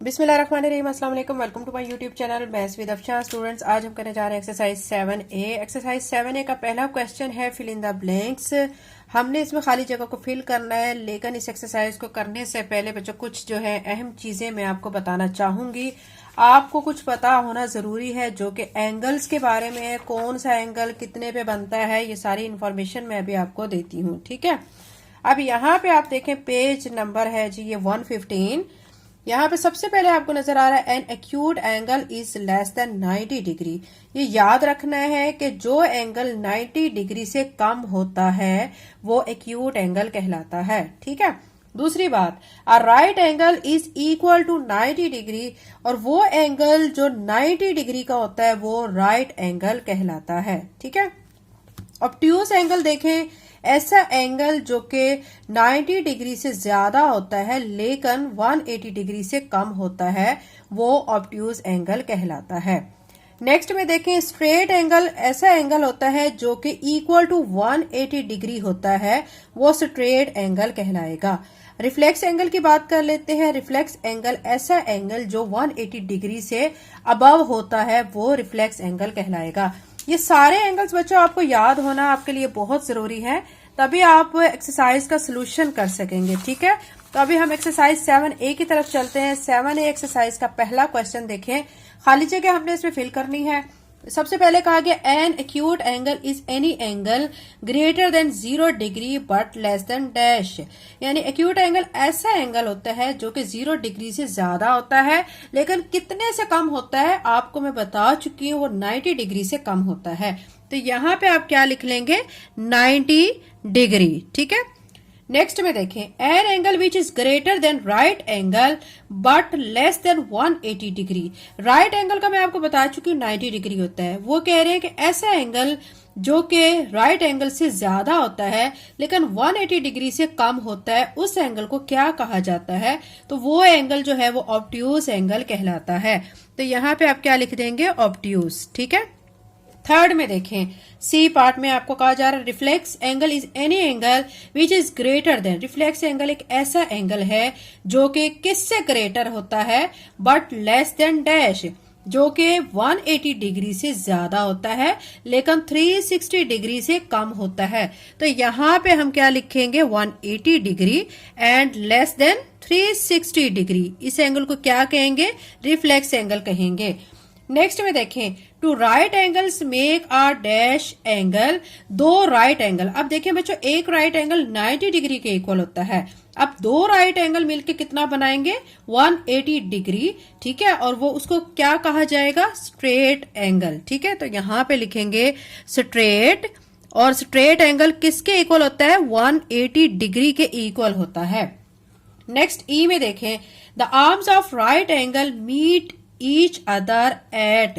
बिस्मिल्लाहिर्रहमानिर्रहीम, अस्सलाम वालेकुम। Welcome to my YouTube channel maths with Afsha. Students, आज हम करने जा रहे हैं एक्सरसाइज 7A। एक्सरसाइज 7A का पहला क्वेश्चन है फिल इन द ब्लैंक्स। हमने इसमें खाली जगह को फिल करना है, लेकिन इस एक्सरसाइज को करने से पहले बच्चों कुछ जो है अहम चीजें मैं आपको बताना चाहूंगी। आपको कुछ पता होना जरूरी है, जो कि एंगल्स के बारे में है, कौन सा एंगल कितने पे बनता है, ये सारी इंफॉर्मेशन मैं अभी आपको देती हूँ। ठीक है, अब यहाँ पे आप देखें पेज नंबर है जी ये 115। यहाँ पे सबसे पहले आपको नजर आ रहा है an acute angle is less than 90 degree. ये याद रखना है कि जो एंगल 90 डिग्री से कम होता है वो एक्यूट एंगल कहलाता है। ठीक है, दूसरी बात, a right angle is equal to 90 degree, और वो एंगल जो 90 डिग्री का होता है वो राइट एंगल कहलाता है। ठीक है, ऑब्ट्यूज एंगल देखें, ऐसा एंगल जो कि 90 डिग्री से ज्यादा होता है लेकिन 180 डिग्री से कम होता है वो ऑब्ट्यूज एंगल कहलाता है। नेक्स्ट में देखें, स्ट्रेट एंगल ऐसा एंगल होता है जो कि इक्वल टू 180 डिग्री होता है, वो स्ट्रेट एंगल कहलाएगा। रिफ्लेक्स एंगल की बात कर लेते हैं। रिफ्लेक्स एंगल ऐसा एंगल जो 180 डिग्री से अबव होता है वो रिफ्लेक्स एंगल कहलाएगा। ये सारे एंगल्स बच्चों आपको याद होना आपके लिए बहुत जरूरी है, तभी आप एक्सरसाइज का सोल्यूशन कर सकेंगे। ठीक है, तो अभी हम एक्सरसाइज 7A की तरफ चलते हैं। 7A एक्सरसाइज का पहला क्वेश्चन देखें, खाली जगह हमने इसमें फिल करनी है। सबसे पहले कहा गया an acute angle is any angle greater than 0 degree but less than dash. यानी एक्यूट एंगल ऐसा एंगल होता है जो कि 0 डिग्री से ज्यादा होता है, लेकिन कितने से कम होता है आपको मैं बता चुकी हूँ, वो 90 डिग्री से कम होता है। तो यहाँ पे आप क्या लिख लेंगे, 90 डिग्री। ठीक है, नेक्स्ट में देखें, an angle which is greater than right angle but less than 180 degree. Right angle का मैं आपको बता चुकी हूँ 90 डिग्री होता है। वो कह रहे हैं कि ऐसा एंगल जो कि राइट एंगल से ज्यादा होता है लेकिन 180 डिग्री से कम होता है, उस एंगल को क्या कहा जाता है, तो वो एंगल जो है वो ऑब्ट्यूज एंगल कहलाता है। तो यहाँ पे आप क्या लिख देंगे, ऑब्ट्यूज। ठीक है, थर्ड में देखें, सी पार्ट में आपको कहा जा रहा है reflex angle is any angle which is greater than. Reflex angle एक ऐसा एंगल है जो कि किससे ग्रेटर होता है, बट लेस देन डैश, जो कि 180 डिग्री से ज्यादा होता है लेकिन 360 डिग्री से कम होता है। तो यहाँ पे हम क्या लिखेंगे, 180 degree and less than 360 degree. इस एंगल को क्या कहेंगे, रिफ्लेक्स एंगल कहेंगे। नेक्स्ट में देखें, two right angles make a dash angle. दो राइट एंगल, अब देखें बच्चों, एक राइट एंगल 90 डिग्री के इक्वल होता है। अब दो राइट एंगल मिलके कितना बनाएंगे, 180 डिग्री। ठीक है, और वो उसको क्या कहा जाएगा, स्ट्रेट एंगल। ठीक है, तो यहां पे लिखेंगे स्ट्रेट, और स्ट्रेट एंगल किसके इक्वल होता है, 180 डिग्री के इक्वल होता है। नेक्स्ट ई में देखें, the arms of right angle meet each other at.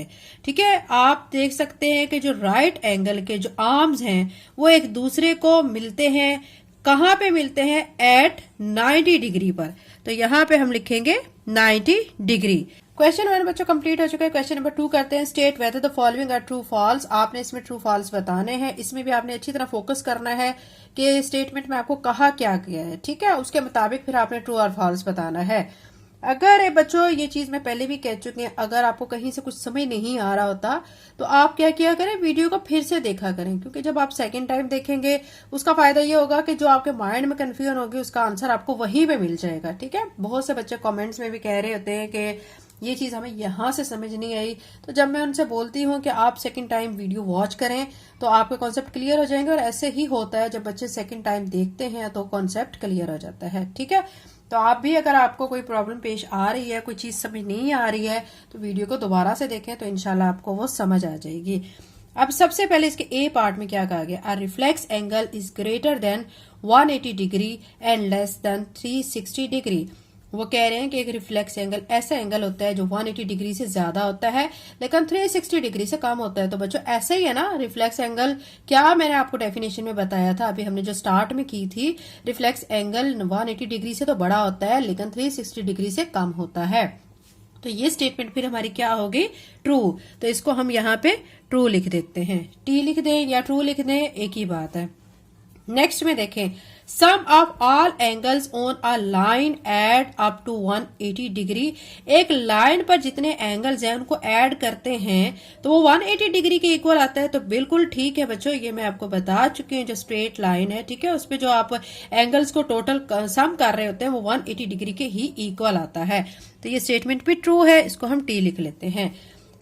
ठीक है, आप देख सकते हैं कि जो राइट एंगल के जो आर्म्स हैं वो एक दूसरे को मिलते हैं। कहां पे मिलते हैं, एट 90 डिग्री पर। तो यहां पे हम लिखेंगे 90 डिग्री। क्वेश्चन 1 बच्चों कंप्लीट हो चुका है। क्वेश्चन नंबर 2 करते हैं। State whether the following are true false. आपने इसमें ट्रू फॉल्स बताने हैं। इसमें भी आपने अच्छी तरह फोकस करना है कि स्टेटमेंट में आपको कहा क्या गया है। ठीक है, उसके मुताबिक फिर आपने ट्रू और फॉल्स बताना है। अगर बच्चों ये चीज मैं पहले भी कह चुकी हूँ, अगर आपको कहीं से कुछ समझ नहीं आ रहा होता तो आप क्या किया करें, वीडियो को फिर से देखा करें, क्योंकि जब आप सेकंड टाइम देखेंगे उसका फायदा ये होगा कि जो आपके माइंड में कंफ्यूजन होगी उसका आंसर आपको वहीं पे मिल जाएगा। ठीक है, बहुत से बच्चे कमेंट्स में भी कह रहे होते हैं कि ये चीज हमें यहाँ से समझ नहीं आई, तो जब मैं उनसे बोलती हूँ कि आप सेकंड टाइम वीडियो वॉच करें तो आपके कॉन्सेप्ट क्लियर हो जाएंगे। और ऐसे ही होता है, जब बच्चे सेकंड टाइम देखते हैं तो कॉन्सेप्ट क्लियर हो जाता है। ठीक है, तो आप भी अगर आपको कोई प्रॉब्लम पेश आ रही है, कोई चीज समझ नहीं आ रही है, तो वीडियो को दोबारा से देखें तो इंशाल्लाह आपको वो समझ आ जाएगी। अब सबसे पहले इसके ए पार्ट में क्या कहा गया, a reflex angle is greater than 180 degree and less than 360 degree. वो कह रहे हैं कि एक रिफ्लेक्स एंगल ऐसा एंगल होता है जो 180 डिग्री से ज्यादा होता है लेकिन 360 डिग्री से कम होता है। तो बच्चों ऐसा ही है ना, रिफ्लेक्स एंगल क्या मैंने आपको डेफिनेशन में बताया था, अभी हमने जो स्टार्ट में की थी, रिफ्लेक्स एंगल 180 डिग्री से तो बड़ा होता है लेकिन 360 डिग्री से कम होता है। तो ये स्टेटमेंट फिर हमारी क्या होगी, ट्रू। तो इसको हम यहाँ पे ट्रू लिख देते हैं, टी लिख दें या ट्रू लिख दें एक ही बात है। नेक्स्ट में देखें, sum of all angles on a line add up to 180 degree. एक लाइन पर जितने एंगल्स हैं उनको ऐड करते हैं तो वो 180 डिग्री के इक्वल आता है। तो बिल्कुल ठीक है बच्चों, ये मैं आपको बता चुकी हूँ। जो स्ट्रेट लाइन है, ठीक है, उस पे जो आप एंगल्स को टोटल सम कर रहे होते हैं वो 180 डिग्री के ही इक्वल आता है। तो ये स्टेटमेंट भी ट्रू है, इसको हम टी लिख लेते हैं।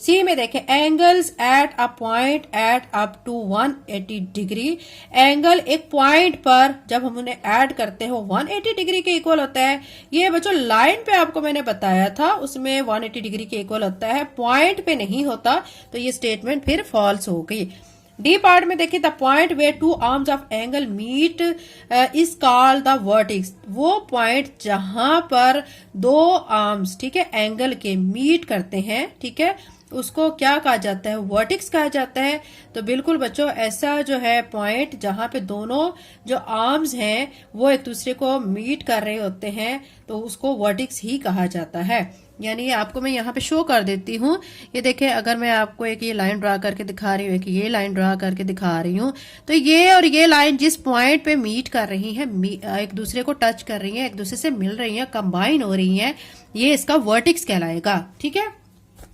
सी में देखें, angles at a point add up to 180 degree. Angle एक पॉइंट पर जब हम उन्हें ऐड करते हैं वो 180 डिग्री के इक्वल होता है। ये बच्चों लाइन पे आपको मैंने बताया था, उसमें 180 डिग्री के इक्वल होता है, पॉइंट पे नहीं होता। तो ये स्टेटमेंट फिर फॉल्स हो गई। डी पार्ट में देखिए, the point where two arms of angle meet is called the vertex. वो पॉइंट जहां पर दो आर्म्स, ठीक है, एंगल के मीट करते हैं, ठीक है, उसको क्या कहा जाता है? वर्टेक्स कहा जाता है। तो बिल्कुल बच्चों, ऐसा जो है पॉइंट जहां पे दोनों जो आर्म्स हैं वो एक दूसरे को मीट कर रहे होते हैं तो उसको वर्टेक्स ही कहा जाता है। यानी आपको मैं यहाँ पे शो कर देती हूँ। ये देखें, अगर मैं आपको एक ये लाइन ड्रा करके दिखा रही हूँ, एक ये लाइन ड्रा करके दिखा रही हूँ, तो ये और ये लाइन जिस पॉइंट पे मीट कर रही हैं, एक दूसरे को टच कर रही हैं, एक दूसरे से मिल रही हैं, कंबाइन हो रही हैं, ये इसका वर्टेक्स कहलाएगा। ठीक है,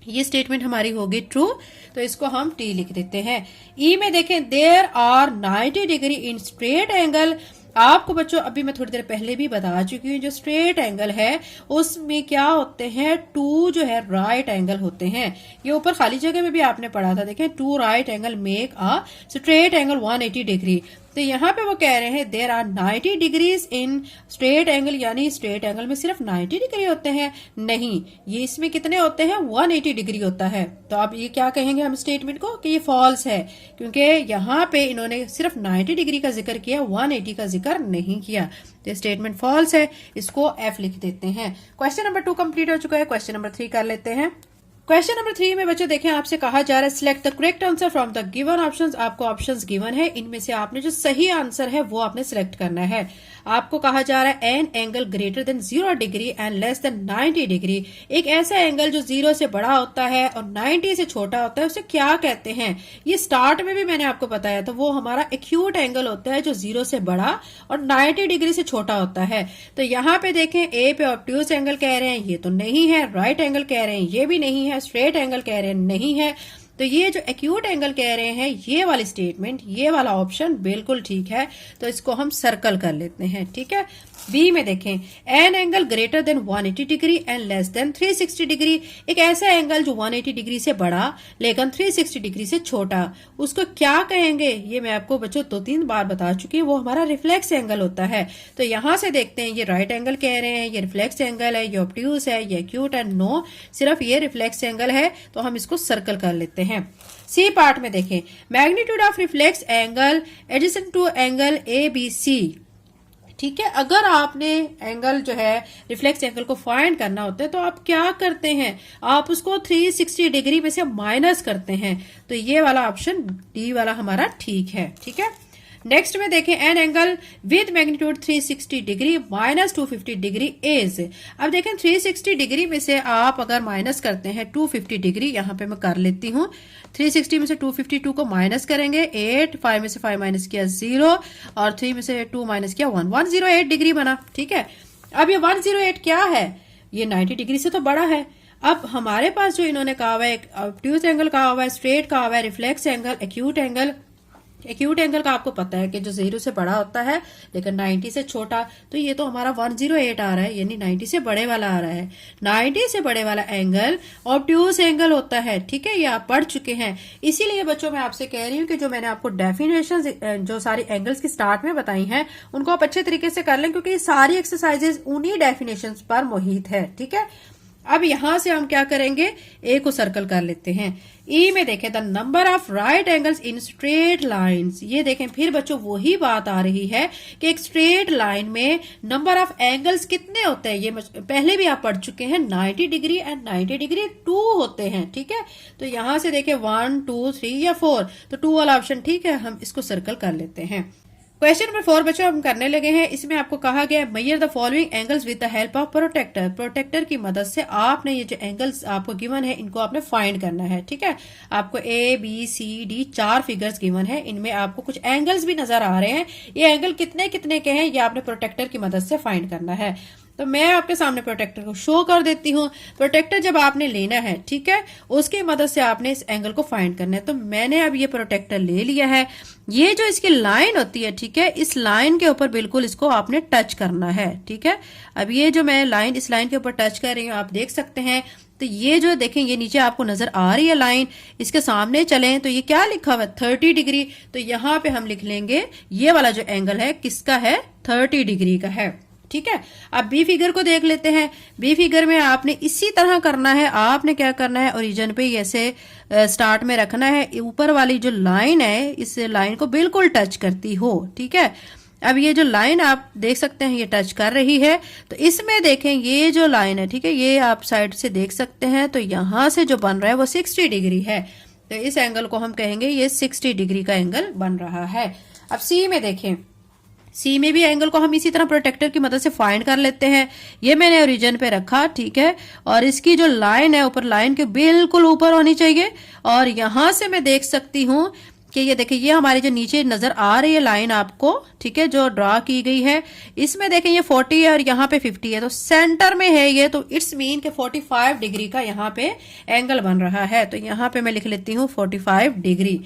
ये स्टेटमेंट हमारी होगी ट्रू। तो इसको हम टी लिख देते हैं। ई में देखें, there are 90 degree in straight angle. आपको बच्चों अभी मैं थोड़ी देर पहले भी बता चुकी हूँ, जो स्ट्रेट एंगल है उसमें क्या होते हैं, टू जो है राइट एंगल होते हैं। ये ऊपर खाली जगह में भी आपने पढ़ा था, देखें, two right angle make a straight angle 180 degree. तो यहाँ पे वो कह रहे हैं there are 90 degrees in straight angle, यानी स्ट्रेट एंगल में सिर्फ 90 डिग्री होते हैं? नहीं, ये इसमें कितने होते हैं? 180 डिग्री होता है। तो आप ये क्या कहेंगे हम स्टेटमेंट को कि ये फॉल्स है, क्योंकि यहाँ पे इन्होंने सिर्फ 90 डिग्री का जिक्र किया, 180 का जिक्र नहीं किया। तो स्टेटमेंट फॉल्स है, इसको एफ लिख देते हैं। क्वेश्चन नंबर 2 कंप्लीट हो चुका है। क्वेश्चन नंबर 3 कर लेते हैं। क्वेश्चन नंबर 3 में बच्चों देखें, आपसे कहा जा रहा है select the correct answer from the given options. आपको ऑप्शंस गिवन है, इनमें से आपने जो सही आंसर है वो आपने सिलेक्ट करना है। आपको कहा जा रहा है an angle greater than 0 degree and less then 90 degree. एक ऐसा एंगल जो 0 से बड़ा होता है और 90 से छोटा होता है, उसे क्या कहते हैं? ये स्टार्ट में भी मैंने आपको बताया था, वो हमारा एक्यूट एंगल होता है जो 0 से बड़ा और 90 डिग्री से छोटा होता है। तो यहाँ पे देखें, ए पे ऑब्ट्यूज एंगल कह रहे हैं, ये तो नहीं है। राइट एंगल कह रहे हैं, ये भी नहीं है। स्ट्रेट एंगल कह रहे हैं, नहीं है। तो ये जो एक्यूट एंगल कह रहे हैं, ये वाली स्टेटमेंट, ये वाला ऑप्शन बिल्कुल ठीक है। तो इसको हम सर्कल कर लेते हैं। ठीक है, बी में देखें, an angle greater than 180 degree and less than 360 degree. एक ऐसा एंगल जो 180 डिग्री से बड़ा लेकिन 360 डिग्री से छोटा, उसको क्या कहेंगे? ये मैं आपको बच्चों 2-3 बार बता चुकी हूँ, वो हमारा रिफ्लेक्स एंगल होता है। तो यहां से देखते हैं, ये राइट एंगल कह रहे हैं, ये रिफ्लेक्स एंगल है, ये ऑब्ट्यूज है, ये एक्यूट है। नो, सिर्फ ये रिफ्लेक्स एंगल है, तो हम इसको सर्कल कर लेते हैं। सी पार्ट में देखें, magnitude of reflex angle adjacent to angle A B C. ठीक है, अगर आपने एंगल जो है रिफ्लेक्स एंगल को फाइंड करना होता है तो आप क्या करते हैं? आप उसको 360 डिग्री में से माइनस करते हैं। तो ये वाला ऑप्शन डी वाला हमारा ठीक है। ठीक है, नेक्स्ट में देखें, an angle with magnitude 360 degree minus 250 degree is. अब देखें, 360 डिग्री में से आप अगर माइनस करते हैं 250 डिग्री, यहां पे मैं कर लेती हूं, 360 में से 252 को माइनस करेंगे, 8, 5 में से 5 माइनस किया 0 और 3 में से 2 माइनस किया 1, 108 डिग्री बना। ठीक है, अब ये 108 क्या है? ये 90 डिग्री से तो बड़ा है। अब हमारे पास जो इन्होंने कहा हुआ है, ऑब्ट्यूज एंगल कहा हुआ है, स्ट्रेट कहा हुआ है, reflex angle, acute angle. Acute angle का आपको पता है कि जो 0 से बड़ा होता है लेकिन 90 से छोटा, तो ये तो हमारा 108 आ रहा है, यानी 90 से बड़े वाला आ रहा है। 90 से बड़े वाला एंगल ऑब्ट्यूज एंगल होता है। ठीक है, ये आप पढ़ चुके हैं। इसीलिए बच्चों मैं आपसे कह रही हूँ कि जो मैंने आपको डेफिनेशन जो सारी एंगल्स की स्टार्ट में बताई हैं उनको आप अच्छे तरीके से कर लें, क्योंकि ये सारी एक्सरसाइजेज उन्हीं डेफिनेशन पर मोहित है। ठीक है, अब यहां से हम क्या करेंगे, ए को सर्कल कर लेते हैं। ई में देखें, the number of right angles in straight lines. ये देखें, फिर बच्चों वही बात आ रही है कि एक स्ट्रेट लाइन में नंबर ऑफ एंगल्स कितने होते हैं? ये पहले भी आप पढ़ चुके हैं, 90 डिग्री एंड 90 डिग्री 2 होते हैं। ठीक है, तो यहां से देखें 1, 2, 3 या 4, तो 2 वाला ऑप्शन ठीक है, हम इसको सर्कल कर लेते हैं। क्वेश्चन नंबर 4 बच्चों हम करने लगे हैं। इसमें आपको कहा गया है measure the following angles with the help of protector. Protector की मदद से आपने ये जो एंगल्स आपको गिवन है इनको आपने फाइंड करना है। ठीक है, आपको A B C D 4 figures given है, इनमें आपको कुछ एंगल्स भी नजर आ रहे हैं। ये एंगल कितने कितने के हैं ये आपने प्रोटेक्टर की मदद से फाइंड करना है। तो मैं आपके सामने प्रोटेक्टर को शो कर देती हूँ। प्रोटेक्टर जब आपने लेना है, ठीक है, उसकी मदद से आपने इस एंगल को फाइंड करना है। तो मैंने अब ये प्रोटेक्टर ले लिया है। ये जो इसकी लाइन होती है, ठीक है, इस लाइन के ऊपर बिल्कुल इसको आपने टच करना है। ठीक है, अब ये जो मैं लाइन इस लाइन के ऊपर टच कर रही हूँ, आप देख सकते हैं। तो ये जो देखें ये नीचे आपको नजर आ रही है लाइन, इसके सामने चलें तो ये क्या लिखा हुआ है 30 डिग्री। तो यहाँ पे हम लिख लेंगे ये वाला जो एंगल है किसका है, 30 डिग्री का है। ठीक है, अब बी फिगर को देख लेते हैं। बी फिगर में आपने इसी तरह करना है। आपने क्या करना है, ओरिजिन पे ऐसे स्टार्ट में रखना है। ऊपर वाली जो लाइन है इस लाइन को बिल्कुल टच करती हो। ठीक है, अब ये जो लाइन आप देख सकते हैं ये टच कर रही है। तो इसमें देखें ये जो लाइन है, ठीक है, ये आप साइड से देख सकते हैं। तो यहां से जो बन रहा है वो 60 डिग्री है। तो इस एंगल को हम कहेंगे ये 60 डिग्री का एंगल बन रहा है। अब सी में देखें, सी में भी एंगल को हम इसी तरह प्रोटेक्टर की मदद से फाइंड कर लेते हैं। ये मैंने ओरिजिन पे रखा, ठीक है, और इसकी जो लाइन है ऊपर लाइन के बिल्कुल ऊपर होनी चाहिए। और यहां से मैं देख सकती हूं कि ये देखिए ये हमारी जो नीचे नजर आ रही है लाइन आपको, ठीक है, जो ड्रा की गई है, इसमें देखें ये 40 है और यहाँ पे 50 है। तो सेंटर में है ये, तो इट्स मीन के 45 डिग्री का यहाँ पे एंगल बन रहा है। तो यहाँ पे मैं लिख लेती हूँ 45 डिग्री।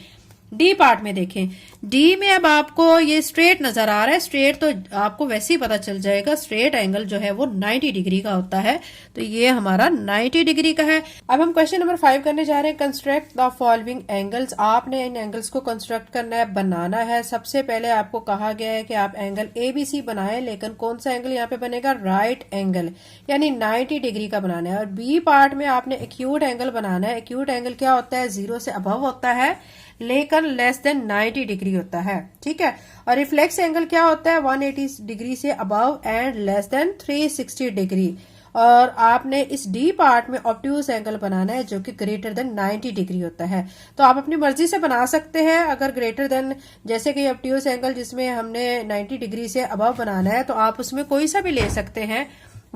डी पार्ट में देखें, डी में अब आपको ये स्ट्रेट नजर आ रहा है। स्ट्रेट तो आपको वैसे ही पता चल जाएगा, स्ट्रेट एंगल जो है वो 90 डिग्री का होता है। तो ये हमारा 90 डिग्री का है। अब हम क्वेश्चन नंबर 5 करने जा रहे हैं। Construct the following angles. आपने इन एंगल्स को कंस्ट्रक्ट करना है, बनाना है। सबसे पहले आपको कहा गया है कि आप एंगल ABC बनाएं, लेकिन कौन सा एंगल यहाँ पे बनेगा, राइट एंगल, यानी 90 डिग्री का बनाना है। और बी पार्ट में आपने एक्यूट एंगल बनाना है। एक्यूट एंगल क्या होता है, 0 से अबव होता है लेकिन लेस देन 90 डिग्री होता है। ठीक है, और रिफ्लेक्स एंगल क्या होता है, 180 डिग्री से above and less than 360 degree. और आपने इस डी पार्ट में ऑब्ट्यूज एंगल बनाना है जो कि ग्रेटर देन 90 डिग्री होता है। तो आप अपनी मर्जी से बना सकते हैं। अगर ग्रेटर देन, जैसे कि ऑब्ट्यूज एंगल जिसमें हमने 90 डिग्री से अबव बनाना है, तो आप उसमें कोई सा भी ले सकते हैं।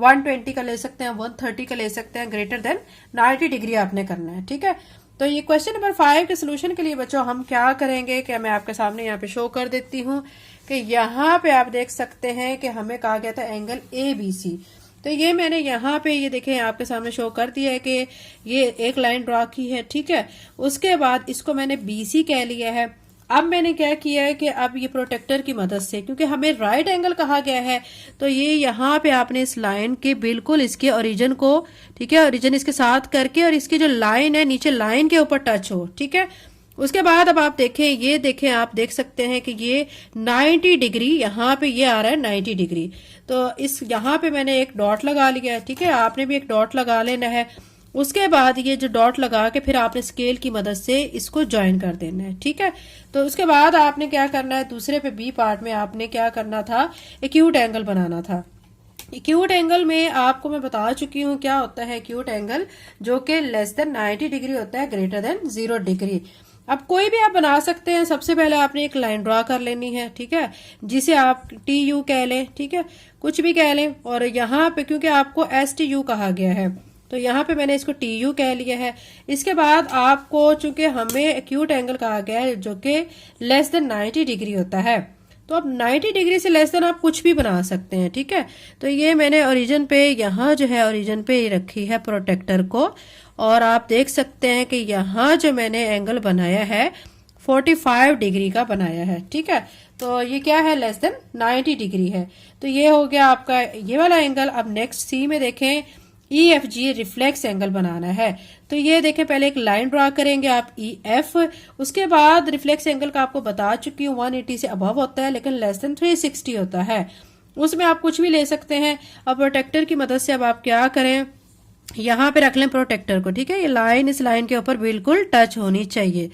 120 का ले सकते हैं, 130 का ले सकते हैं। ग्रेटर देन 90 डिग्री आपने करना है। ठीक है, तो ये क्वेश्चन नंबर 5 के सोल्यूशन के लिए बच्चों हम क्या करेंगे कि मैं आपके सामने यहाँ पे शो कर देती हूँ कि यहाँ पे आप देख सकते हैं कि हमें कहा गया था एंगल ABC। तो ये मैंने यहाँ पे ये देखें आपके सामने शो कर दिया है कि ये एक लाइन ड्रॉ की है। ठीक है, उसके बाद इसको मैंने BC कह लिया है। अब मैंने क्या किया है कि अब ये प्रोटेक्टर की मदद से, क्योंकि हमें राइट एंगल कहा गया है, तो ये यहाँ पे आपने इस लाइन के बिल्कुल इसके ओरिजिन को, ठीक है, ओरिजिन इसके साथ करके और इसकी जो लाइन है नीचे लाइन के ऊपर टच हो। ठीक है, उसके बाद अब आप देखें, ये देखें, आप देख सकते हैं कि ये 90 डिग्री यहाँ पे ये आ रहा है 90 डिग्री। तो इस यहाँ पे मैंने एक डॉट लगा लिया है। ठीक है, आपने भी एक डॉट लगा लेना है। उसके बाद ये जो डॉट लगा के फिर आपने स्केल की मदद से इसको ज्वाइन कर देना है। ठीक है, तो उसके बाद आपने क्या करना है, दूसरे पे बी पार्ट में आपने क्या करना था, एक्यूट एंगल बनाना था। एक्यूट एंगल में आपको मैं बता चुकी हूँ क्या होता है एक्यूट एंगल, जो कि लेस देन 90 डिग्री होता है, ग्रेटर देन 0 डिग्री। अब कोई भी आप बना सकते हैं। सबसे पहले आपने एक लाइन ड्रॉ कर लेनी है। ठीक है, जिसे आप TU कह लें, ठीक है, कुछ भी कह लें। और यहाँ पे क्योंकि आपको STU कहा गया है, तो यहाँ पे मैंने इसको TU कह लिया है। इसके बाद आपको, चूंकि हमें एक्यूट एंगल कहा गया है जो कि लेस देन 90 डिग्री होता है, तो अब 90 डिग्री से लेस देन आप कुछ भी बना सकते हैं। ठीक है, तो ये मैंने ओरिजिन पे, यहाँ जो है ओरिजिन पे रखी है प्रोटेक्टर को, और आप देख सकते हैं कि यहाँ जो मैंने एंगल बनाया है 45 डिग्री का बनाया है। ठीक है, तो ये क्या है, लेस देन 90 डिग्री है। तो ये हो गया आपका ये वाला एंगल। अब नेक्स्ट सी में देखें, EFG रिफ्लेक्स एंगल बनाना है। तो ये देखें, पहले एक लाइन ड्रा करेंगे आप EF, उसके बाद रिफ्लेक्स एंगल का आपको बता चुकी हूँ 180 से अबव होता है लेकिन लेस देन 360 होता है। उसमें आप कुछ भी ले सकते हैं। अब प्रोटेक्टर की मदद से अब आप क्या करें, यहाँ पे रख लें प्रोटेक्टर को। ठीक है, ये लाइन इस लाइन के ऊपर बिल्कुल टच होनी चाहिए।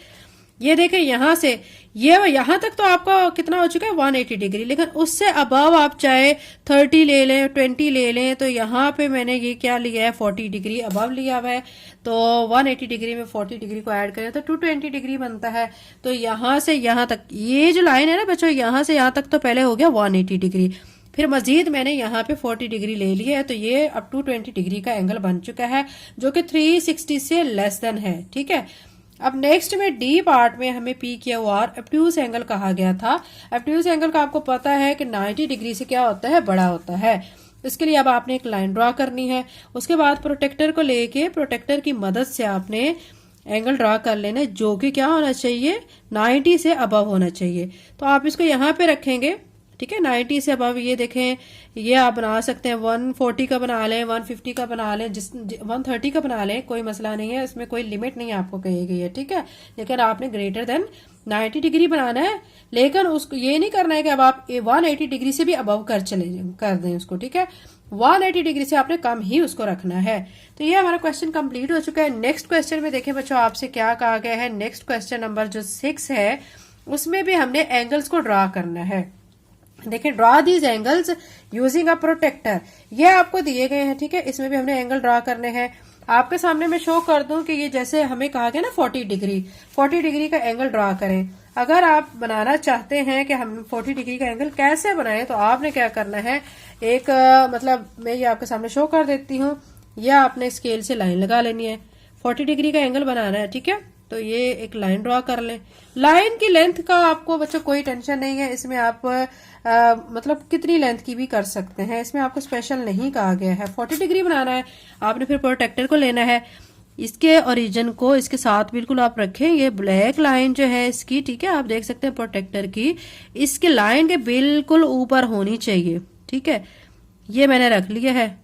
ये देखें यहाँ से ये यहाँ तक तो आपका कितना हो चुका है 180 डिग्री, लेकिन उससे अबव आप चाहे 30 ले लें 20 ले लें, तो यहाँ पे मैंने ये क्या लिया है 40 डिग्री अबव लिया हुआ है। तो 180 डिग्री में 40 डिग्री को ऐड करें तो 220 डिग्री बनता है। तो यहाँ से यहाँ तक ये जो लाइन है ना बच्चों, यहाँ से यहाँ तक तो पहले हो गया 180 डिग्री, फिर मजीद मैंने यहाँ पे 40 डिग्री ले लिया है, तो ये अब 220 डिग्री का एंगल बन चुका है जो कि 360 से लेस देन है। ठीक है, अब नेक्स्ट में डी पार्ट में हमें P Q R obtuse angle कहा गया था। ऑब्ट्यूज एंगल का आपको पता है कि 90 डिग्री से क्या होता है, बड़ा होता है। इसके लिए अब आपने एक लाइन ड्रॉ करनी है, उसके बाद प्रोटेक्टर को लेके प्रोटेक्टर की मदद से आपने एंगल ड्रॉ कर लेना जो कि क्या होना चाहिए 90 से अबव होना चाहिए। तो आप इसको यहाँ पे रखेंगे, ठीक है, 90 से अबव। ये देखें, ये आप बना सकते हैं 140 का बना लें, 150 का बना लें, 130 का बना लें, कोई मसला नहीं है, इसमें कोई लिमिट नहीं आपको कही गई है। ठीक है, लेकिन आपने ग्रेटर देन 90 डिग्री बनाना है, लेकिन उसको ये नहीं करना है कि अब आप 180 डिग्री से भी अबव कर दें उसको। ठीक है, 180 डिग्री से आपने कम ही उसको रखना है। तो ये हमारा क्वेश्चन कंप्लीट हो चुका है। नेक्स्ट क्वेश्चन में देखें बच्चों आपसे क्या कहा गया है। नेक्स्ट क्वेश्चन नंबर जो 6 है उसमें भी हमने एंगल्स को ड्रॉ करना है। देखिए, draw these angles using a protractor, ये आपको दिए गए हैं। ठीक है, इसमें भी हमने एंगल ड्रॉ करने हैं। आपके सामने मैं शो कर दूं कि ये जैसे हमें कहा गया ना 40 डिग्री का एंगल ड्रॉ करें। अगर आप बनाना चाहते हैं कि हम 40 डिग्री का एंगल कैसे बनाएं, तो आपने क्या करना है, एक मतलब मैं ये आपके सामने शो कर देती हूँ। यह आपने स्केल से लाइन लगा लेनी है, 40 डिग्री का एंगल बनाना है। ठीक है, तो ये एक लाइन ड्रॉ कर लें। लाइन की लेंथ का आपको बच्चों कोई टेंशन नहीं है, इसमें आप मतलब कितनी लेंथ की भी कर सकते हैं, इसमें आपको स्पेशल नहीं कहा गया है। 40 डिग्री बनाना है, आपने फिर प्रोटेक्टर को लेना है, इसके ओरिजिन को इसके साथ बिल्कुल आप रखें। ये ब्लैक लाइन जो है इसकी, ठीक है, आप देख सकते हैं प्रोटेक्टर की, इसके लाइन के बिल्कुल ऊपर होनी चाहिए। ठीक है, ये मैंने रख लिया है।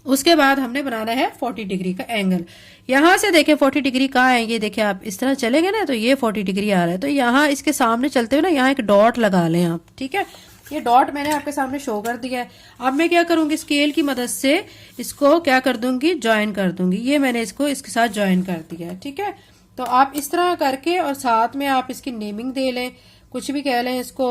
उसके बाद हमने बनाना है 40 डिग्री का एंगल। यहां से देखें 40 डिग्री कहाँ है, ये देखें आप इस तरह चलेंगे ना तो ये 40 डिग्री आ रहा है। तो यहाँ इसके सामने चलते हुए ना यहाँ एक डॉट लगा लें आप। ठीक है, ये डॉट मैंने आपके सामने शो कर दिया है। अब मैं क्या करूंगी, स्केल की मदद से इसको क्या कर दूंगी, ज्वाइन कर दूंगी। ये मैंने इसको इसके साथ ज्वाइन कर दिया है। ठीक है, तो आप इस तरह करके और साथ में आप इसकी नेमिंग दे लें, कुछ भी कह लें इसको।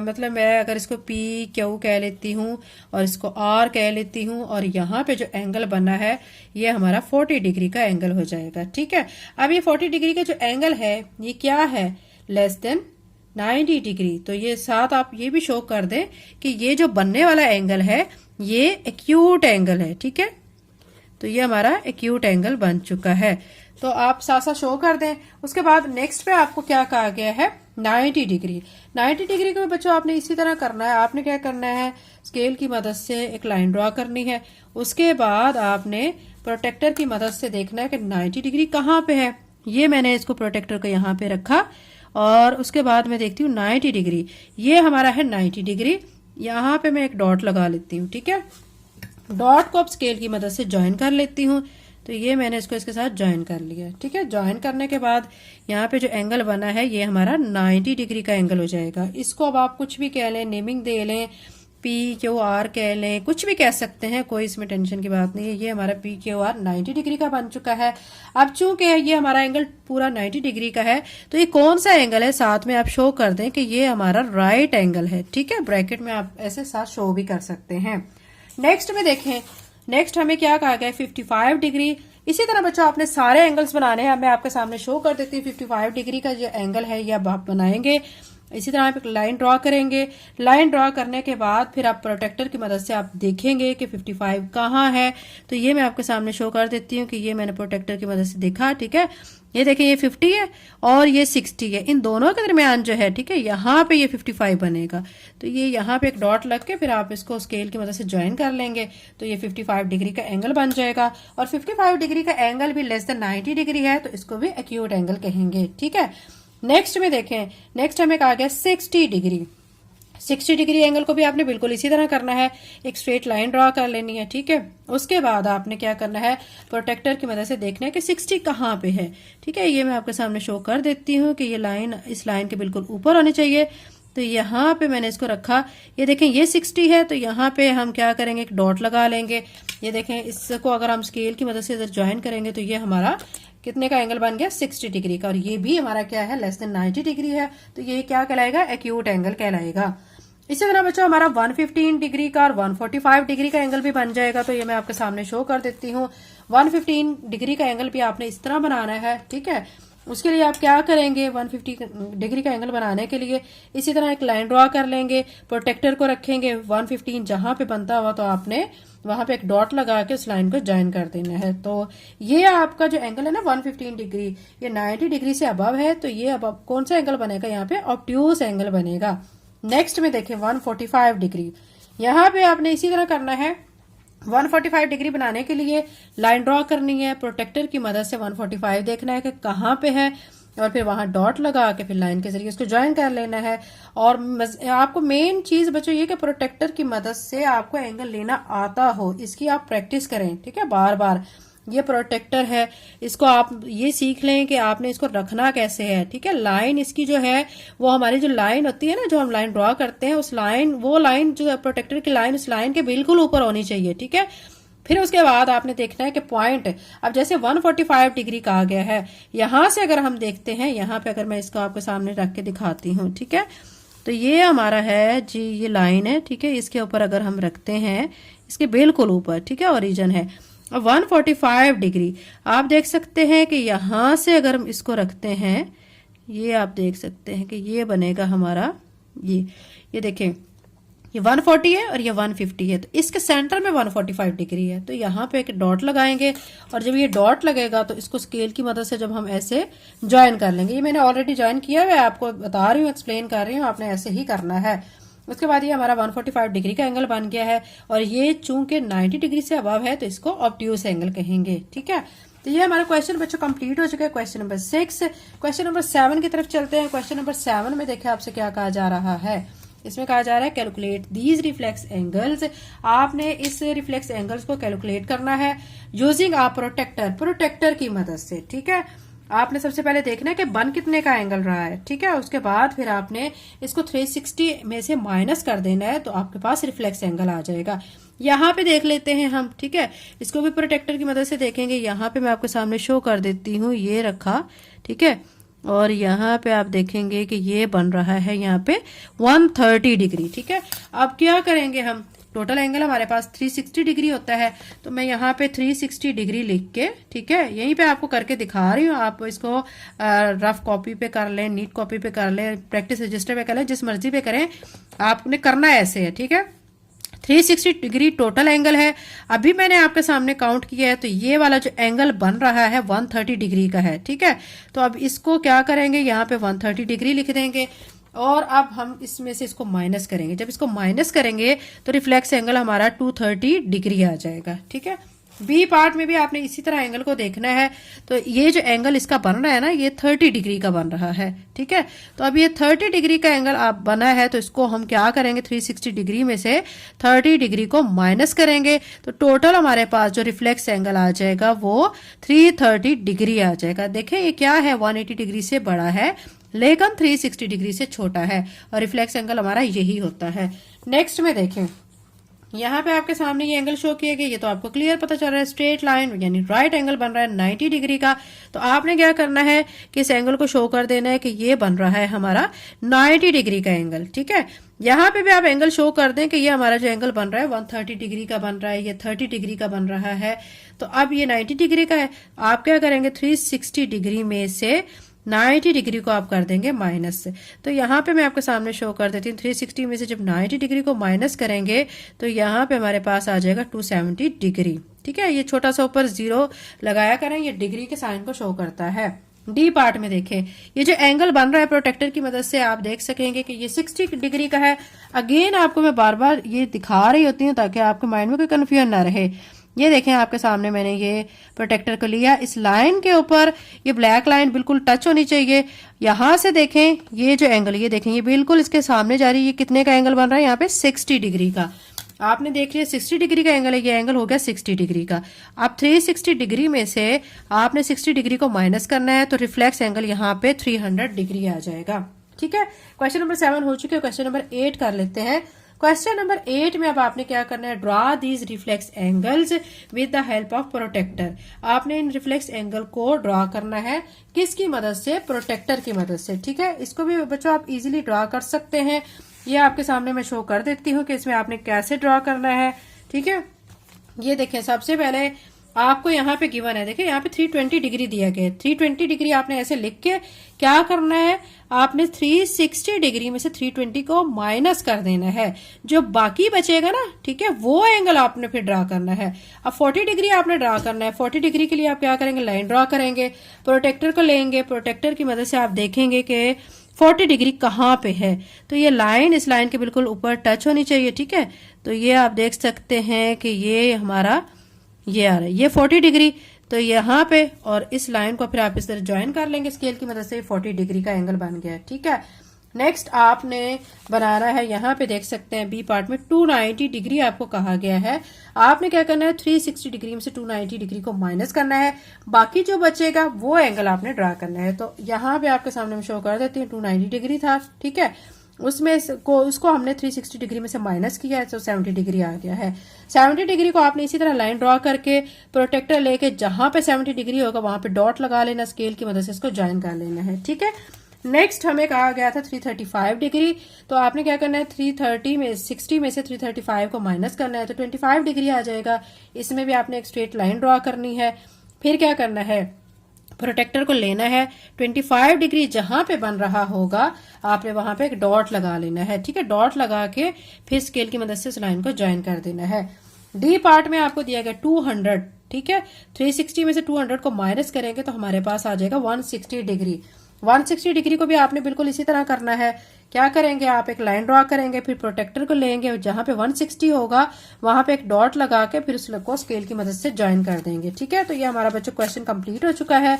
मतलब मैं अगर इसको पी क्यू कह लेती हूँ और इसको आर कह लेती हूँ, और यहाँ पे जो एंगल बना है ये हमारा 40 डिग्री का एंगल हो जाएगा। ठीक है, अब ये 40 डिग्री का जो एंगल है ये क्या है, लेस देन 90 डिग्री। तो ये साथ आप ये भी शो कर दें कि ये जो बनने वाला एंगल है ये एक्यूट एंगल है। ठीक है, तो ये हमारा एक्यूट एंगल बन चुका है। तो आप साथ साथ शो कर दें। उसके बाद नेक्स्ट पे आपको क्या कहा गया है, 90 डिग्री। 90 डिग्री को बच्चों आपने इसी तरह करना है। आपने क्या करना है, स्केल की मदद से एक लाइन ड्रॉ करनी है। उसके बाद आपने प्रोटेक्टर की मदद से देखना है कि 90 डिग्री कहाँ पे है। ये मैंने इसको प्रोटेक्टर को यहाँ पे रखा और उसके बाद मैं देखती हूँ 90 डिग्री, ये हमारा है 90 डिग्री। यहाँ पे मैं एक डॉट लगा लेती हूँ। ठीक है, डॉट को अब स्केल की मदद से ज्वाइन कर लेती हूँ। तो ये मैंने इसको इसके साथ ज्वाइन कर लिया। ठीक है, ज्वाइन करने के बाद यहाँ पे जो एंगल बना है ये हमारा 90 डिग्री का एंगल हो जाएगा। इसको अब आप कुछ भी कह लें, नेमिंग दे लें, पी क्यू आर कह लें, कुछ भी कह सकते हैं, कोई इसमें टेंशन की बात नहीं है। ये हमारा पी क्यू आर 90 डिग्री का बन चुका है। अब चूंकि ये हमारा एंगल पूरा 90 डिग्री का है, तो ये कौन सा एंगल है साथ में आप शो कर दें कि ये हमारा राइट एंगल है। ठीक है, ब्रैकेट में आप ऐसे साथ शो भी कर सकते हैं। नेक्स्ट में देखें, नेक्स्ट हमें क्या कहा गया है, 55 डिग्री। इसी तरह बच्चों आपने सारे एंगल्स बनाने हैं। मैं आपके सामने शो कर देती हूँ 55 डिग्री का जो एंगल है ये अब आप बनाएंगे। इसी तरह आप एक लाइन ड्रॉ करेंगे। लाइन ड्रॉ करने के बाद फिर आप प्रोटेक्टर की मदद से आप देखेंगे कि 55 कहाँ है। तो ये मैं आपके सामने शो कर देती हूँ कि ये मैंने प्रोटेक्टर की मदद से देखा। ठीक है, ये देखें ये 50 है और ये 60 है, इन दोनों के दरमियान जो है, ठीक है, यहाँ पे ये 55 बनेगा। तो ये यहाँ पे एक डॉट लग के फिर आप इसको स्केल की मदद से ज्वाइन कर लेंगे तो ये 55 डिग्री का एंगल बन जाएगा। और 55 डिग्री का एंगल भी लेस देन 90 डिग्री है तो इसको भी एक्यूट एंगल कहेंगे। ठीक है, नेक्स्ट में देखें, नेक्स्ट हमें कहा गया 60 डिग्री। 60 डिग्री एंगल को भी आपने बिल्कुल इसी तरह करना है, एक स्ट्रेट लाइन ड्रॉ कर लेनी है। ठीक है, उसके बाद आपने क्या करना है, प्रोटेक्टर की मदद से देखना है कि 60 कहाँ पे है। ठीक है, ये मैं आपके सामने शो कर देती हूँ कि ये लाइन इस लाइन के बिल्कुल ऊपर होनी चाहिए। तो यहाँ पे मैंने इसको रखा, ये देखें ये 60 है तो यहाँ पे हम क्या करेंगे, एक डॉट लगा लेंगे। ये देखें इसको अगर हम स्केल की मदद से इधर ज्वाइन करेंगे तो ये हमारा कितने का एंगल बन गया 60 डिग्री का, और ये भी हमारा क्या है लेस देन 90 डिग्री है, तो ये क्या कहलाएगा एक्यूट एंगल कहलाएगा। इसी तरह बच्चों हमारा 115 डिग्री का और 145 डिग्री का एंगल भी बन जाएगा, तो ये मैं आपके सामने शो कर देती हूँ। 115 डिग्री का एंगल भी आपने इस तरह बनाना है, ठीक है। उसके लिए आप क्या करेंगे, 150 डिग्री का एंगल बनाने के लिए इसी तरह एक लाइन ड्रॉ कर लेंगे, प्रोटेक्टर को रखेंगे 115 जहां पे बनता हुआ, तो आपने वहां पे एक डॉट लगा के उस लाइन को ज्वाइन कर देना है। तो ये आपका जो एंगल है ना 115 डिग्री, ये 90 डिग्री से अबव है, तो ये अब कौन सा एंगल बनेगा, यहाँ पे ऑब्ट्यूज एंगल बनेगा। नेक्स्ट में देखें 145 डिग्री, यहाँ पे आपने इसी तरह करना है। 145 डिग्री बनाने के लिए लाइन ड्रॉ करनी है, प्रोटेक्टर की मदद से 145 देखना है कि कहाँ पे है, और फिर वहां डॉट लगा के फिर लाइन के जरिए उसको ज्वाइन कर लेना है। और आपको मेन चीज बच्चों ये कि प्रोटेक्टर की मदद से आपको एंगल लेना आता हो, इसकी आप प्रैक्टिस करें, ठीक है, बार बार। ये प्रोटेक्टर है, इसको आप ये सीख लें कि आपने इसको रखना कैसे है, ठीक है। लाइन इसकी जो है वो हमारी जो लाइन होती है ना, जो हम लाइन ड्रॉ करते हैं, उस लाइन वो लाइन जो प्रोटेक्टर की लाइन उस लाइन के बिल्कुल ऊपर होनी चाहिए, ठीक है। फिर उसके बाद आपने देखना है कि पॉइंट, अब जैसे 145 डिग्री का आ गया है, यहां से अगर हम देखते हैं, यहाँ पे अगर मैं इसको आपके सामने रख के दिखाती हूँ, ठीक है, तो ये हमारा है जी, ये लाइन है, ठीक है। इसके ऊपर अगर हम रखते हैं, इसके बिल्कुल ऊपर, ठीक है, ओरिजिन है। अब 145 डिग्री आप देख सकते हैं कि यहां से अगर हम इसको रखते हैं, ये आप देख सकते हैं कि ये बनेगा हमारा, ये देखें, ये 140 है और ये 150 है, तो इसके सेंटर में 145 डिग्री है, तो यहाँ पे एक डॉट लगाएंगे, और जब ये डॉट लगेगा तो इसको स्केल की मदद से जब हम ऐसे ज्वाइन कर लेंगे, ये मैंने ऑलरेडी ज्वाइन किया हुआ है, आपको बता रही हूँ, एक्सप्लेन कर रही हूँ, आपने ऐसे ही करना है। उसके बाद ये हमारा 145 डिग्री का एंगल बन गया है, और ये चूंकि 90 डिग्री से अबव है, तो इसको ऑब्ट्यूज एंगल कहेंगे, ठीक है। तो ये हमारा क्वेश्चन बच्चों कंप्लीट हो चुका है, क्वेश्चन नंबर 6। क्वेश्चन नंबर 7 की तरफ चलते हैं। क्वेश्चन नंबर 7 में देखिए आपसे क्या कहा जा रहा है। इसमें कहा जा रहा है कैलकुलेट दीज रिफ्लेक्स एंगल्स, आपने इस रिफ्लेक्स एंगल्स को कैलकुलेट करना है यूजिंग आ प्रोटेक्टर, प्रोटेक्टर की मदद से, ठीक है। आपने सबसे पहले देखना है कि बन कितने का एंगल रहा है, ठीक है। उसके बाद फिर आपने इसको 360 में से माइनस कर देना है, तो आपके पास रिफ्लेक्स एंगल आ जाएगा। यहाँ पे देख लेते हैं हम, ठीक है, इसको भी प्रोटेक्टर की मदद से देखेंगे। यहाँ पे मैं आपके सामने शो कर देती हूँ, ये रखा, ठीक है, और यहाँ पे आप देखेंगे कि ये बन रहा है यहाँ पे 130 डिग्री, ठीक है। अब क्या करेंगे हम, टोटल एंगल हमारे पास 360 डिग्री होता है, तो मैं यहाँ पे 360 डिग्री लिख के, ठीक है, यहीं पे आपको करके दिखा रही हूँ, आप इसको रफ कॉपी पे कर लें, नीट कॉपी पे कर लें, प्रैक्टिस रजिस्टर पे कर लें, जिस मर्जी पे करें, आपने करना ऐसे है, ठीक है। 360 डिग्री टोटल एंगल है। अभी मैंने आपके सामने काउंट किया है, तो ये वाला जो एंगल बन रहा है 130 डिग्री का है, ठीक है। तो अब इसको क्या करेंगे, यहाँ पे 130 डिग्री लिख देंगे, और अब हम इसमें से इसको माइनस करेंगे। जब इसको माइनस करेंगे तो रिफ्लेक्स एंगल हमारा 230 डिग्री आ जाएगा, ठीक है। बी पार्ट में भी आपने इसी तरह एंगल को देखना है। तो ये जो एंगल इसका बन रहा है ना, ये 30 डिग्री का बन रहा है, ठीक है। तो अब ये 30 डिग्री का एंगल आप बना है, तो इसको हम क्या करेंगे, 360 डिग्री में से 30 डिग्री को माइनस करेंगे, तो टोटल हमारे पास जो रिफ्लेक्स एंगल आ जाएगा वो 330 डिग्री आ जाएगा। देखें ये क्या है, 180 डिग्री से बड़ा है लेकिन 360 डिग्री से छोटा है, और रिफ्लेक्स एंगल हमारा यही होता है। नेक्स्ट में देखें, यहाँ पे आपके सामने ये एंगल शो किए गए, ये तो आपको क्लियर पता चल रहा है, स्ट्रेट लाइन यानी राइट एंगल बन रहा है 90 डिग्री का। तो आपने क्या करना है कि इस एंगल को शो कर देना है कि ये बन रहा है हमारा 90 डिग्री का एंगल, ठीक है। यहाँ पे भी आप एंगल शो कर दें कि ये हमारा जो एंगल बन रहा है 130 डिग्री का बन रहा है, ये 30 डिग्री का बन रहा है। तो अब ये 90 डिग्री का है, आप क्या करेंगे, 360 डिग्री में से 90 डिग्री को आप कर देंगे माइनस से। तो यहाँ पे मैं आपके सामने शो कर देती हूँ, 360 में से जब 90 डिग्री को माइनस करेंगे तो यहाँ पे हमारे पास आ जाएगा 270 डिग्री, ठीक है। ये छोटा सा ऊपर जीरो लगाया करें, ये डिग्री के साइन को शो करता है। डी पार्ट में देखें, ये जो एंगल बन रहा है प्रोटेक्टर की मदद से, आप देख सकेंगे कि ये 60 डिग्री का है। अगेन आपको मैं बार बार ये दिखा रही होती हूँ ताकि आपके माइंड में कोई कंफ्यूजन ना रहे। ये देखें आपके सामने मैंने ये प्रोटेक्टर को लिया, इस लाइन के ऊपर ये ब्लैक लाइन बिल्कुल टच होनी चाहिए। यहां से देखें ये जो एंगल, ये देखें ये बिल्कुल इसके सामने जा रही है। ये कितने का एंगल बन रहा है यहाँ पे, 60 डिग्री का। आपने देख लिया 60 डिग्री का एंगल है, ये एंगल हो गया 60 डिग्री का। अब 360 डिग्री में से आपने 60 डिग्री को माइनस करना है, तो रिफ्लेक्स एंगल यहाँ पे 300 डिग्री आ जाएगा, ठीक है। क्वेश्चन नंबर 7 हो चुके हैं, क्वेश्चन नंबर 8 कर लेते हैं। क्वेश्चन नंबर 8 में अब आपने क्या करना है, draw these reflex angles with the help of protractor. आपने इन रिफ्लेक्स एंगल को ड्रॉ करना है किसकी मदद से, प्रोटेक्टर की मदद से। ठीक है, इसको भी बच्चों आप इजीली ड्रॉ कर सकते हैं। ये आपके सामने मैं शो कर देती हूँ कि इसमें आपने कैसे ड्रॉ करना है। ठीक है, ये देखिए सबसे पहले आपको यहाँ पे गिवन है, देखिए यहाँ पे 320 डिग्री दिया गया है। 320 डिग्री आपने ऐसे लिख के क्या करना है, आपने 360 डिग्री में से 320 को माइनस कर देना है, जो बाकी बचेगा ना, ठीक है, वो एंगल आपने फिर ड्रा करना है। अब 40 डिग्री आपने ड्रा करना है। 40 डिग्री के लिए आप क्या करेंगे, लाइन ड्रा करेंगे, प्रोटेक्टर को लेंगे, प्रोटेक्टर की मदद से आप देखेंगे कि 40 डिग्री कहाँ पे है, तो ये लाइन इस लाइन के बिल्कुल ऊपर टच होनी चाहिए। ठीक है, तो ये आप देख सकते हैं कि ये हमारा ये आ रहा है, ये 40 डिग्री, तो यहाँ पे और इस लाइन को फिर आप इस तरह ज्वाइन कर लेंगे स्केल की मदद से, 40 डिग्री का एंगल बन गया है। ठीक है, नेक्स्ट आपने बनाना है, यहाँ पे देख सकते हैं बी पार्ट में 290 डिग्री आपको कहा गया है। आपने क्या करना है, 360 डिग्री में से 290 डिग्री को माइनस करना है, बाकी जो बचेगा वो एंगल आपने ड्रा करना है। तो यहाँ पे आपके सामने में शो कर देती हूँ, 290 डिग्री था। ठीक है, उसमें उसको हमने 360 डिग्री में से माइनस किया है, तो 70 डिग्री आ गया है। 70 डिग्री को आपने इसी तरह लाइन ड्रॉ करके प्रोटेक्टर लेके जहां पे 70 डिग्री होगा वहां पे डॉट लगा लेना, स्केल की मदद से इसको ज्वाइन कर लेना है। ठीक है, नेक्स्ट हमें कहा गया था 335 डिग्री, तो आपने क्या करना है, 330 में 60 में से 335 को माइनस करना है, तो 25 डिग्री आ जाएगा। इसमें भी आपने एक स्ट्रेट लाइन ड्रॉ करनी है। फिर क्या करना है, प्रोटेक्टर को लेना है, 25 डिग्री जहां पे बन रहा होगा आपने वहां पे एक डॉट लगा लेना है। ठीक है, डॉट लगा के फिर स्केल की मदद से इस लाइन को ज्वाइन कर देना है। डी पार्ट में आपको दिया गया 200। ठीक है, 360 में से 200 को माइनस करेंगे तो हमारे पास आ जाएगा 160 डिग्री। 160 डिग्री को भी आपने बिल्कुल इसी तरह करना है। क्या करेंगे, आप एक लाइन ड्रॉ करेंगे, फिर प्रोटेक्टर को लेंगे, जहां पे 160 होगा वहां पे एक डॉट लगा के फिर उसको स्केल की मदद से ज्वाइन कर देंगे। ठीक है, तो ये हमारा बच्चों क्वेश्चन कंप्लीट हो चुका है।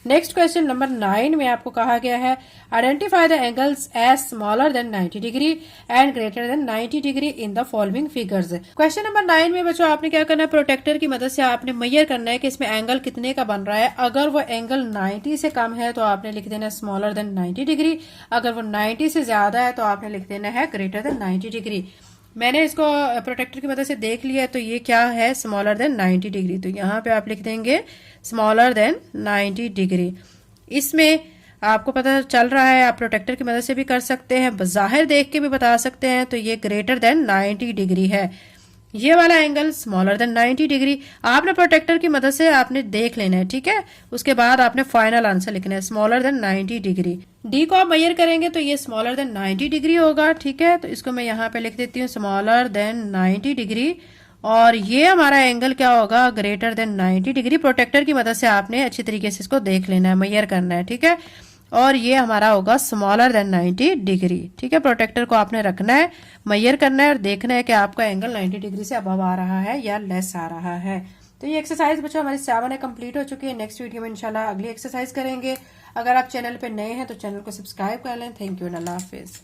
नेक्स्ट क्वेश्चन नंबर 9 में आपको कहा गया है, identify the angles as smaller than 90 degree and greater than 90 degree in the following figures. Question number 9 में बच्चों आपने क्या करना है, प्रोटेक्टर की मदद से आपने मेजर करना है कि इसमें एंगल कितने का बन रहा है। अगर वो एंगल 90 से कम है तो आपने लिख देना है स्मॉलर देन 90 डिग्री, अगर वो 90 से ज्यादा है तो आपने लिख देना है ग्रेटर देन 90 डिग्री। मैंने इसको प्रोटेक्टर की मदद से देख लिया, तो ये क्या है, स्मॉलर देन 90 डिग्री, तो यहाँ पे आप लिख देंगे स्मॉलर देन 90 डिग्री। इसमें आपको पता चल रहा है, आप प्रोटेक्टर की मदद से भी कर सकते हैं, बाहर देख के भी बता सकते हैं, तो ये ग्रेटर देन 90 डिग्री है। ये वाला एंगल स्मॉलर देन 90 डिग्री आपने प्रोटेक्टर की मदद से आपने देख लेना है। ठीक है, उसके बाद आपने फाइनल आंसर लिखना है स्मॉलर देन 90 डिग्री। डी को आप मेजर करेंगे तो ये स्मॉलर देन 90 डिग्री होगा। ठीक है, तो इसको मैं यहाँ पे लिख देती हूँ स्मॉलर देन 90 डिग्री, और ये हमारा एंगल क्या होगा, ग्रेटर देन 90 डिग्री। प्रोटेक्टर की मदद से आपने अच्छी तरीके से इसको देख लेना है, मेजर करना है। ठीक है, और ये हमारा होगा स्मॉलर देन 90 डिग्री। ठीक है, प्रोटेक्टर को आपने रखना है, मेजर करना है और देखना है कि आपका एंगल 90 डिग्री से अबव आ रहा है या लेस आ रहा है। तो ये एक्सरसाइज बच्चों हमारी 7 है, कंप्लीट हो चुकी है। नेक्स्ट वीडियो में इंशाल्लाह अगली एक्सरसाइज करेंगे। अगर आप चैनल पे नए हैं तो चैनल को सब्सक्राइब कर लें। Thank you, Allah Hafiz.